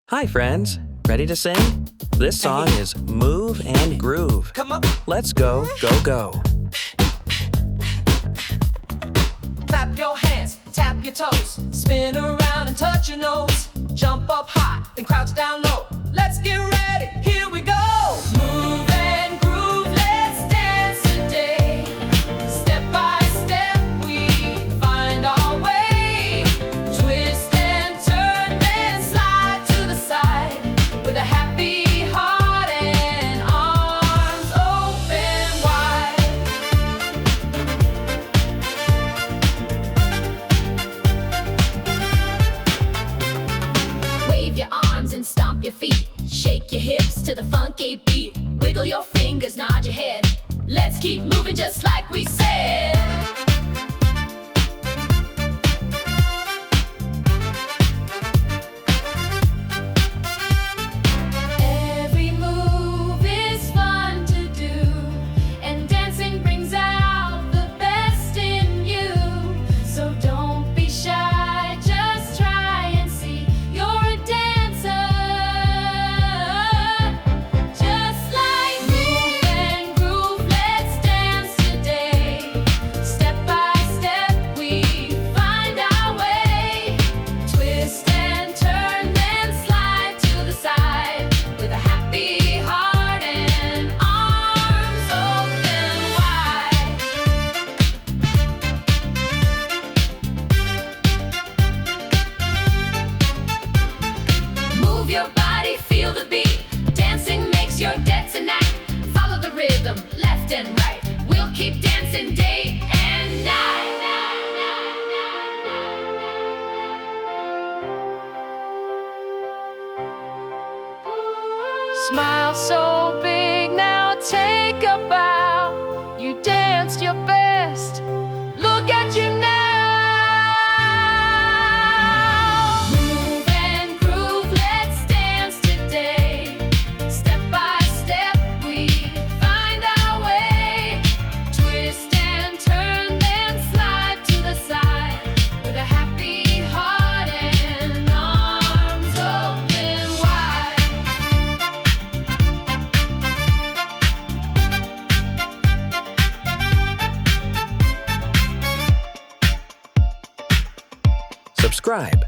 Hi friends, ready to sing? This song is Move and Groove. Come on. Let's go, go, go. Clap your hands, tap your toes, spin around and touch your nose. Jump up high, then crouch down low. Let's get ready, here we go. Move and groove, let's dance today. Step by step, we find our way. Twist and turn, then slide to the side. With a happy heart and arms open wide. Wave your arms and stomp your feet. Shake your hips to the funky beat. Wiggle your fingers, nod your head. Let's keep moving just like we said. Every move is fun to do, and dancing brings out the best in you. So don't be shy, just try and see you're a dancer. Just like move and groove, let's dance today. Step by step, we find our way. Twist and turn, then slide to the side. With a happy heart and arms open wide. Move your body, feel the beat. Dancing makes your debts a night. Follow the rhythm, left and right. We'll keep dancing day and night. Smile so big, now take a bow. You danced your best, look at you now. Move and groove, let's dance today. Step by step, we find our way. Twist and turn, then slide to the side. With a happy heart and arms open wide. Subscribe.